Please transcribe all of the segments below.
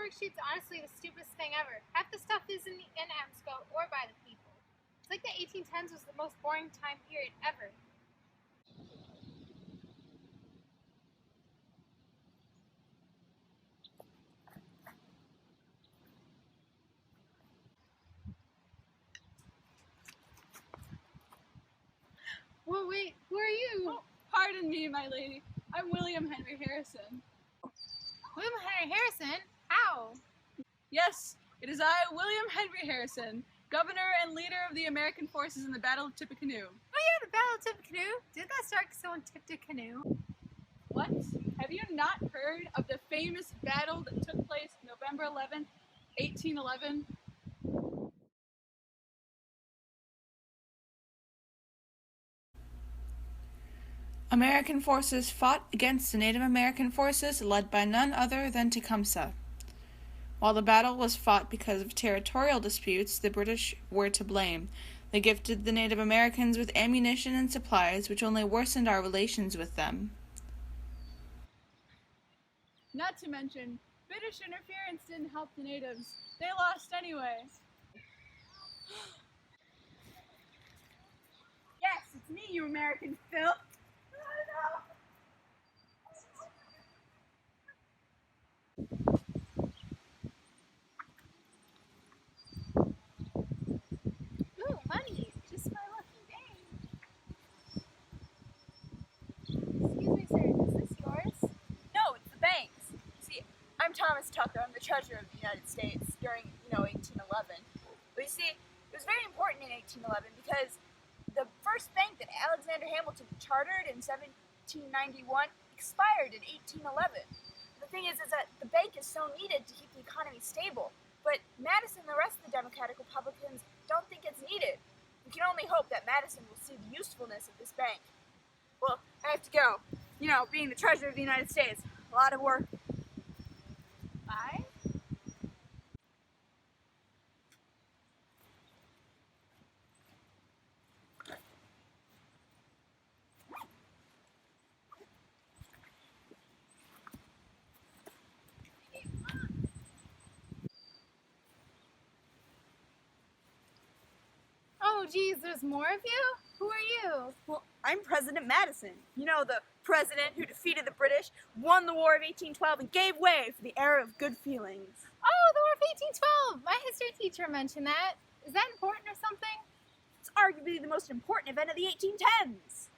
worksheet's honestly the stupidest thing ever. Half the stuff isn't in AMSCO or by the people. It's like the 1810s was the most boring time period ever. Well, wait, who are you? Oh, pardon me, my lady. I'm William Henry Harrison. William Henry Harrison? How? Yes, it is I, William Henry Harrison, governor and leader of the American forces in the Battle of Tippecanoe. Oh yeah, the Battle of Tippecanoe. Did that start because someone tipped a canoe? What? Have you not heard of the famous battle that took place November 11th, 1811? American forces fought against the Native American forces led by none other than Tecumseh. While the battle was fought because of territorial disputes, the British were to blame. They gifted the Native Americans with ammunition and supplies, which only worsened our relations with them. Not to mention, British interference didn't help the natives. They lost anyway. Yes, it's me, you American filth. Ooh, money. Just my lucky day. Excuse me, sir. Is this yours? No, it's the bank's. See, I'm Thomas Tucker. I'm the Treasurer of the United States during, 1811. But you see, it was very important in 1811 because the first bank that Alexander Hamilton chartered in 1791 expired in 1811. The thing is that the bank is so needed to keep the economy stable, but Madison and the rest of the Democratic Republicans don't think it's needed. We can only hope that Madison will see the usefulness of this bank. Well, I have to go. Being the Treasurer of the United States, a lot of work. Bye. Oh, geez, there's more of you? Who are you? Well, I'm President Madison. The president who defeated the British, won the War of 1812, and gave way for the era of good feelings. Oh, the War of 1812. My history teacher mentioned that. Is that important or something? It's arguably the most important event of the 1810s.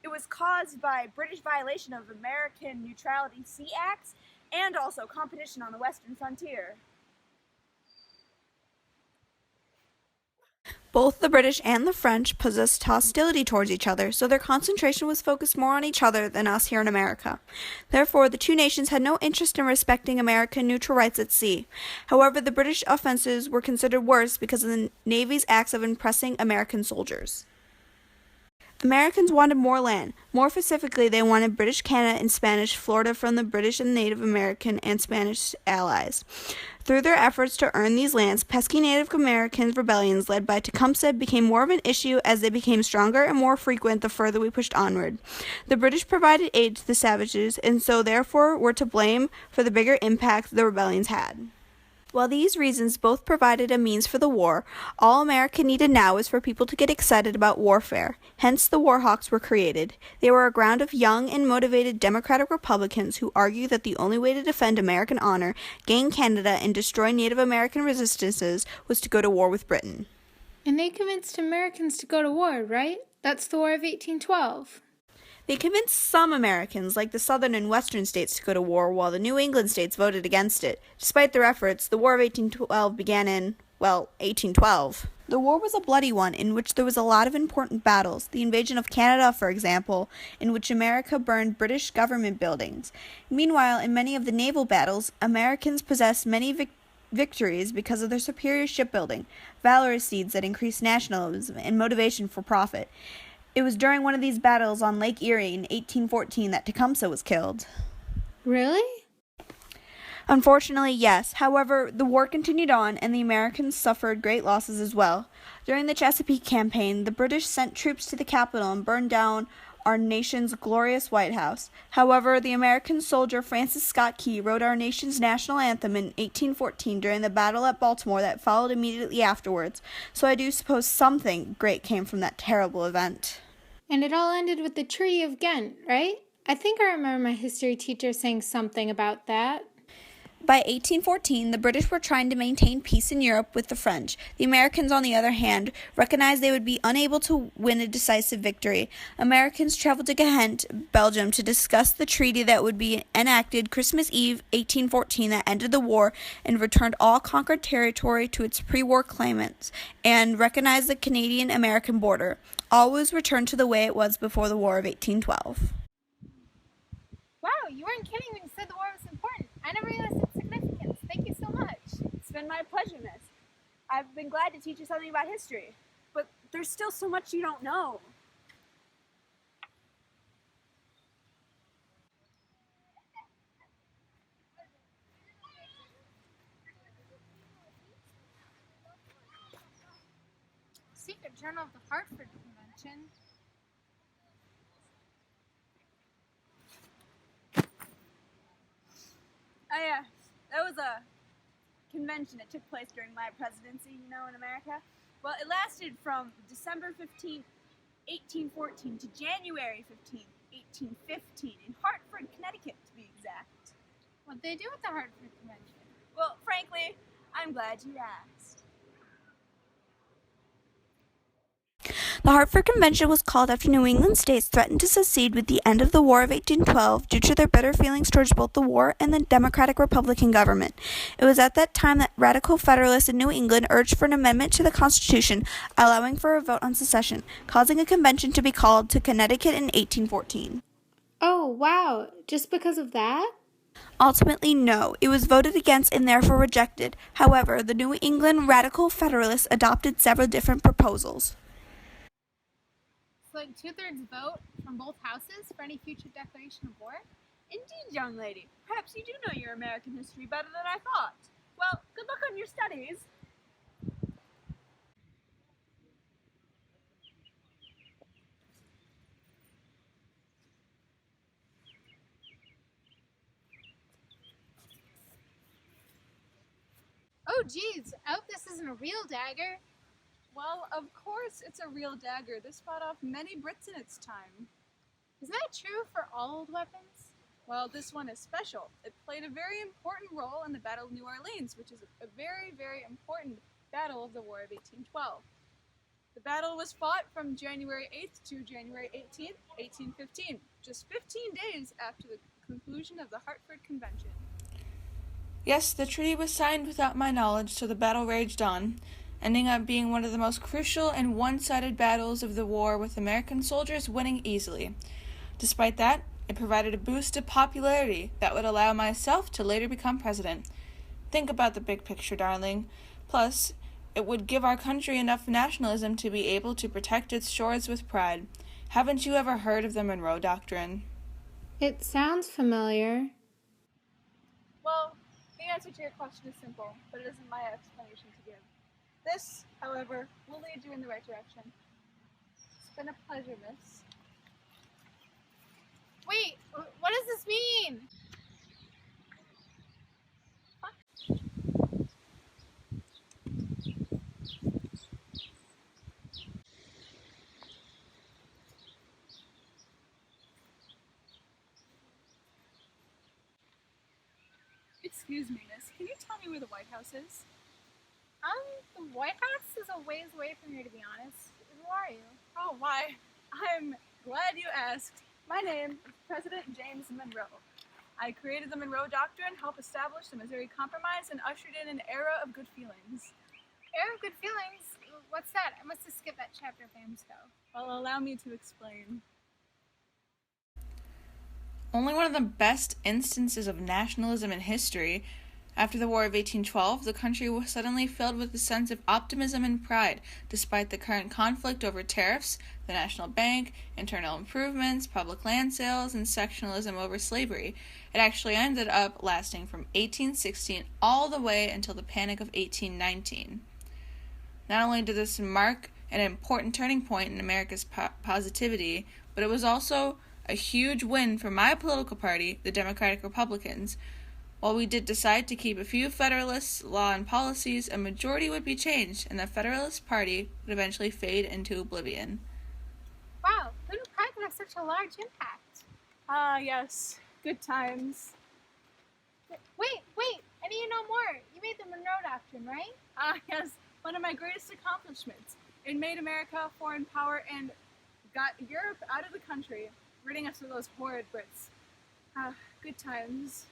It was caused by British violation of American Neutrality Sea Acts and also competition on the western frontier. Both the British and the French possessed hostility towards each other, so their concentration was focused more on each other than us here in America. Therefore, the two nations had no interest in respecting American neutral rights at sea. However, the British offenses were considered worse because of the Navy's acts of impressing American soldiers. Americans wanted more land. More specifically, they wanted British Canada and Spanish Florida from the British and Native American and Spanish allies. Through their efforts to earn these lands, pesky Native American rebellions led by Tecumseh became more of an issue as they became stronger and more frequent the further we pushed onward. The British provided aid to the savages and so therefore were to blame for the bigger impact the rebellions had. While these reasons both provided a means for the war, all America needed now was for people to get excited about warfare. Hence, the War Hawks were created. They were a ground of young and motivated Democratic Republicans who argued that the only way to defend American honor, gain Canada, and destroy Native American resistances was to go to war with Britain. And they convinced Americans to go to war, right? That's the War of 1812. They convinced some Americans, like the southern and western states, to go to war, while the New England states voted against it. Despite their efforts, the War of 1812 began in, 1812. The war was a bloody one, in which there was a lot of important battles. The invasion of Canada, for example, in which America burned British government buildings. Meanwhile, in many of the naval battles, Americans possessed many victories because of their superior shipbuilding, valorous deeds that increased nationalism and motivation for profit. It was during one of these battles on Lake Erie in 1814 that Tecumseh was killed. Really? Unfortunately, yes. However, the war continued on, and the Americans suffered great losses as well. During the Chesapeake Campaign, the British sent troops to the capital and burned down our nation's glorious White House. However, the American soldier Francis Scott Key wrote our nation's national anthem in 1814 during the battle at Baltimore that followed immediately afterwards, so I do suppose something great came from that terrible event. And it all ended with the Treaty of Ghent, right? I think I remember my history teacher saying something about that. By 1814, the British were trying to maintain peace in Europe with the French. The Americans, on the other hand, recognized they would be unable to win a decisive victory. Americans traveled to Ghent, Belgium, to discuss the treaty that would be enacted Christmas Eve, 1814, that ended the war and returned all conquered territory to its pre-war claimants and recognized the Canadian-American border. All was returned to the way it was before the War of 1812. Wow, you weren't kidding when you said the war was important. I never realized its significance. Thank you so much. It's been my pleasure, miss. I've been glad to teach you something about history, but there's still so much you don't know. Secret Journal of the Hartford Convention. Oh yeah, that was a convention that took place during my presidency, in America. Well, it lasted from December 15th, 1814 to January 15th, 1815 in Hartford, Connecticut, to be exact. What'd they do with the Hartford Convention? Well, frankly, I'm glad you asked. The Hartford Convention was called after New England states threatened to secede with the end of the War of 1812 due to their bitter feelings towards both the war and the Democratic-Republican government. It was at that time that radical Federalists in New England urged for an amendment to the Constitution allowing for a vote on secession, causing a convention to be called to Connecticut in 1814. Oh, wow. Just because of that? Ultimately, no. It was voted against and therefore rejected. However, the New England Radical Federalists adopted several different proposals. Like 2/3 vote from both houses for any future declaration of war? Indeed, young lady. Perhaps you do know your American history better than I thought. Well, good luck on your studies. Oh, geez. I hope this isn't a real dagger. Well, of course it's a real dagger. This fought off many Brits in its time. Isn't that true for all old weapons? Well, this one is special. It played a very important role in the Battle of New Orleans, which is a very, very important battle of the War of 1812. The battle was fought from January 8th to January 18th, 1815, just 15 days after the conclusion of the Hartford Convention. Yes, the treaty was signed without my knowledge, so the battle raged on, ending up being one of the most crucial and one-sided battles of the war, with American soldiers winning easily. Despite that, it provided a boost to popularity that would allow myself to later become president. Think about the big picture, darling. Plus, it would give our country enough nationalism to be able to protect its shores with pride. Haven't you ever heard of the Monroe Doctrine? It sounds familiar. Well, the answer to your question is simple, but it isn't my explanation to give. This, however, will lead you in the right direction. It's been a pleasure, miss. Wait, what does this mean? Excuse me, miss. Can you tell me where the White House is? The White House is a ways away from here, to be honest. Who are you? Oh, why? I'm glad you asked. My name is President James Monroe. I created the Monroe Doctrine, helped establish the Missouri Compromise, and ushered in an era of good feelings. Era of good feelings? What's that? I must have skipped that chapter of AMSCO. Well, allow me to explain. Only one of the best instances of nationalism in history. After the War of 1812, the country was suddenly filled with a sense of optimism and pride, despite the current conflict over tariffs, the National Bank, internal improvements, public land sales, and sectionalism over slavery. It actually ended up lasting from 1816 all the way until the Panic of 1819. Not only did this mark an important turning point in America's positivity, but it was also a huge win for my political party, the Democratic Republicans. While we did decide to keep a few Federalist law and policies, a majority would be changed, and the Federalist Party would eventually fade into oblivion. Wow, Little Pride could have such a large impact. Ah, yes. Good times. Wait, I need to know more. You made the Monroe Doctrine, right? Ah, yes. One of my greatest accomplishments. It made America a foreign power and got Europe out of the country, ridding us of those horrid Brits. Ah, good times.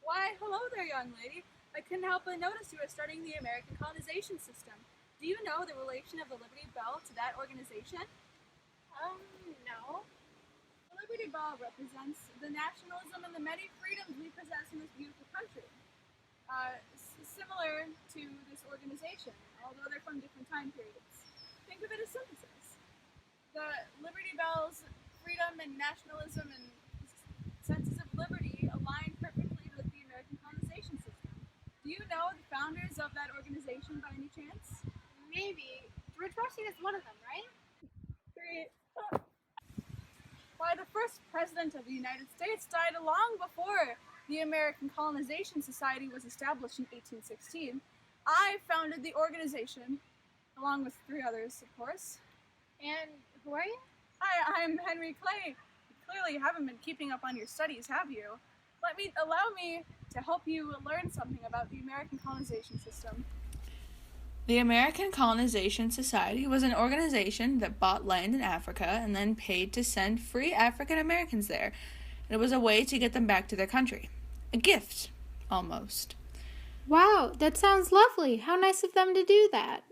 Why, hello there, young lady. I couldn't help but notice you were studying the American colonization system. Do you know the relation of the Liberty Bell to that organization? No. The Liberty Bell represents the nationalism and the many freedoms we possess in this beautiful country. Similar to this organization, although they're from different time periods. Think of it as synthesis. The Liberty Bell's freedom and nationalism and senses of liberty align perfectly with the American colonization system. Do you know the founders of that organization by any chance? Maybe. George Washington is one of them, right? Why, the first president of the United States died long before the American Colonization Society was established in 1816. I founded the organization, along with 3 others, of course. And who are you? Hi, I'm Henry Clay. Clearly you haven't been keeping up on your studies, have you? Allow me to help you learn something about the American colonization system. The American Colonization Society was an organization that bought land in Africa and then paid to send free African Americans there. And it was a way to get them back to their country. A gift, almost. Wow, that sounds lovely. How nice of them to do that.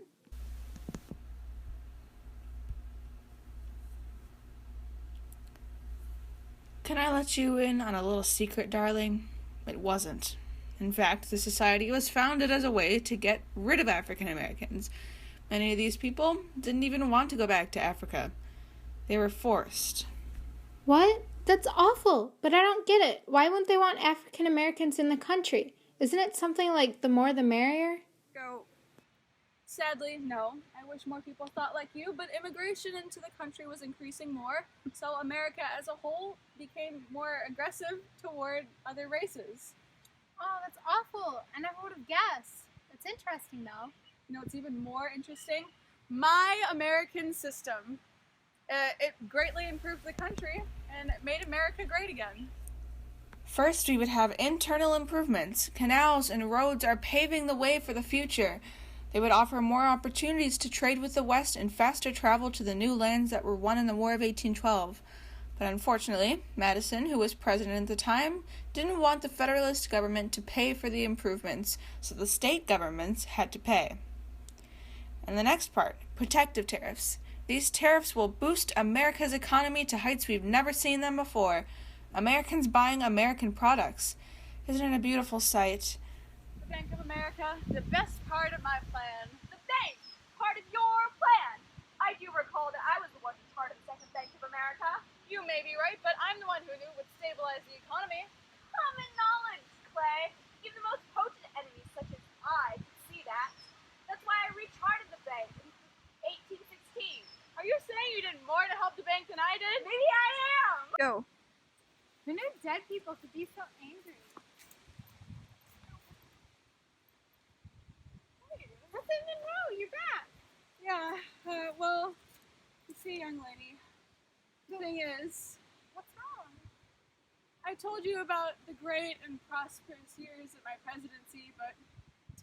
Can I let you in on a little secret, darling? It wasn't. In fact, the society was founded as a way to get rid of African Americans. Many of these people didn't even want to go back to Africa. They were forced. What? That's awful, but I don't get it. Why wouldn't they want African Americans in the country? Isn't it something like the more the merrier? Sadly, no. I wish more people thought like you, but immigration into the country was increasing more, so America as a whole became more aggressive toward other races. Oh, that's awful. I never would have guessed. That's interesting, though. You know what's even more interesting? My American system. It greatly improved the country, and it made America great again. First, we would have internal improvements. Canals and roads are paving the way for the future. They would offer more opportunities to trade with the West and faster travel to the new lands that were won in the War of 1812. But unfortunately, Madison, who was president at the time, didn't want the Federalist government to pay for the improvements, so the state governments had to pay. And the next part, protective tariffs. These tariffs will boost America's economy to heights we've never seen them before. Americans buying American products. Isn't it a beautiful sight? The Bank of America, the best part of my plan. The bank, part of your plan. I do recall that I was the one who started the Second Bank of America. You may be right, but I'm the one who knew it would stabilize the economy. Common knowledge, Clay. Even the most potent enemies such as I could see that. That's why I recharted the bank in 1816. Are you saying you did more to help the bank than I did? Maybe I am. Go. Who knew dead people could be so angry? Nothing to know. You're back. Yeah, well, you see, young lady, the thing is, What's wrong? I told you about the great and prosperous years of my presidency, but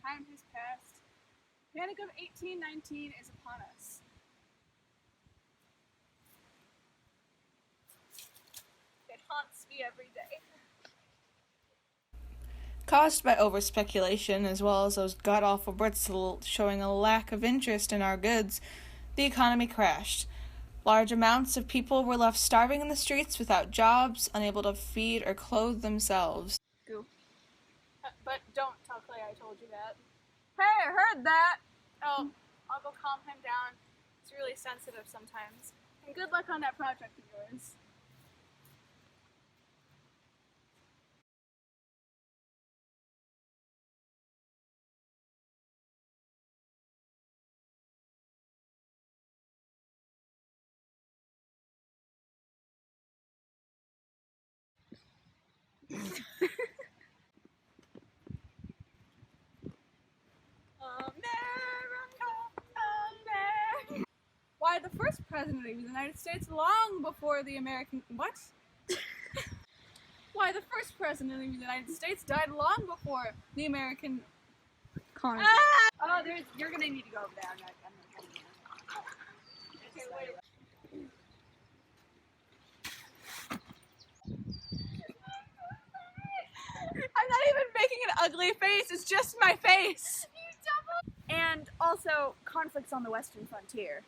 time has passed. The Panic of 1819 is upon us. It haunts me every day. Caused by over-speculation, as well as those god-awful Brits showing a lack of interest in our goods, the economy crashed. Large amounts of people were left starving in the streets without jobs, unable to feed or clothe themselves. But don't tell Clay I told you that. Hey, I heard that! Oh, I'll go calm him down. He's really sensitive sometimes. And good luck on that project of yours. Why, the first president of the United States long before the American... What? Why, the first president of the United States died long before the American... Congress. Oh, you're gonna need to go over there. I'm not going to. Okay, wait. I'm not even making an ugly face, it's just my face! And also conflicts on the western frontier.